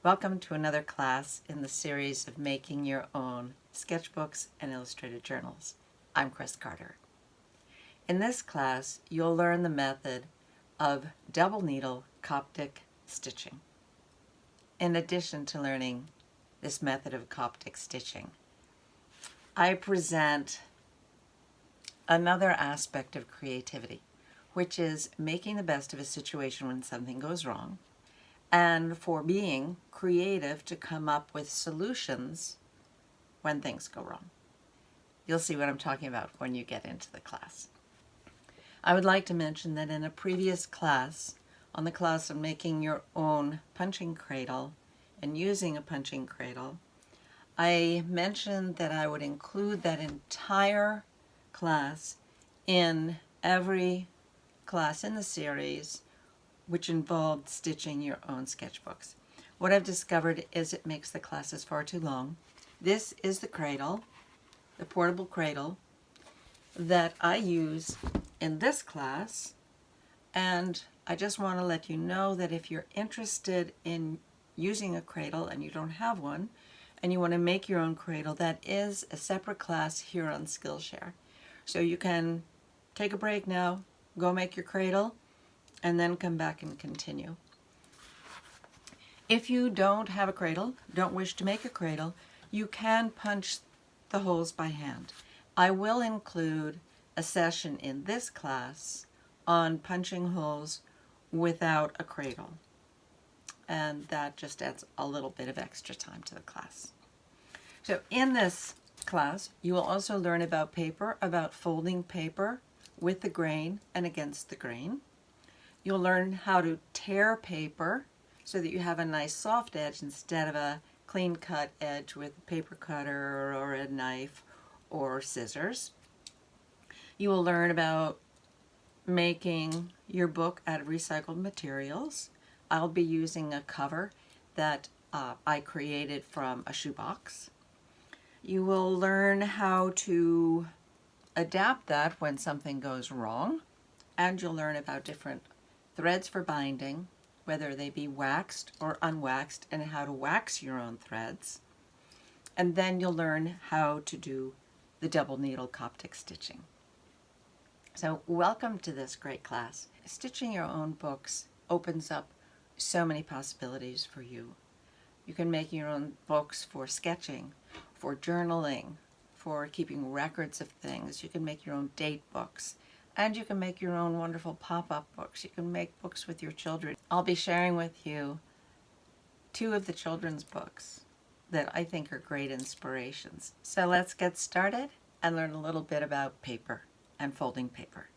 Welcome to another class in the series of making your own sketchbooks and illustrated journals. I'm Chris Carter. In this class, you'll learn the method of double needle Coptic stitching. In addition to learning this method of Coptic stitching, I present another aspect of creativity, which is making the best of a situation when something goes wrong, and for being creative to come up with solutions when things go wrong. You'll see what I'm talking about when you get into the class. I would like to mention that in a previous class, on the class of making your own punching cradle and using a punching cradle, I mentioned that I would include that entire class in every class in the series which involved stitching your own sketchbooks. What I've discovered is it makes the classes far too long. This is the cradle, the portable cradle, that I use in this class, and I just want to let you know that if you're interested in using a cradle and you don't have one, and you want to make your own cradle, that is a separate class here on Skillshare. So you can take a break now, go make your cradle, and then come back and continue. If you don't have a cradle, don't wish to make a cradle, you can punch the holes by hand. I will include a session in this class on punching holes without a cradle, and that just adds a little bit of extra time to the class. So in this class, you will also learn about paper, about folding paper with the grain and against the grain. You'll learn how to tear paper so that you have a nice soft edge instead of a clean cut edge with a paper cutter or a knife or scissors. You will learn about making your book out of recycled materials. I'll be using a cover that I created from a shoebox. You will learn how to adapt that when something goes wrong, and you'll learn about different threads for binding, whether they be waxed or unwaxed, and how to wax your own threads. And then you'll learn how to do the double needle Coptic stitching. So welcome to this great class. Stitching your own books opens up so many possibilities for you. You can make your own books for sketching, for journaling, for keeping records of things. You can make your own date books. And you can make your own wonderful pop-up books. You can make books with your children. I'll be sharing with you 2 of the children's books that I think are great inspirations. So let's get started and learn a little bit about paper and folding paper.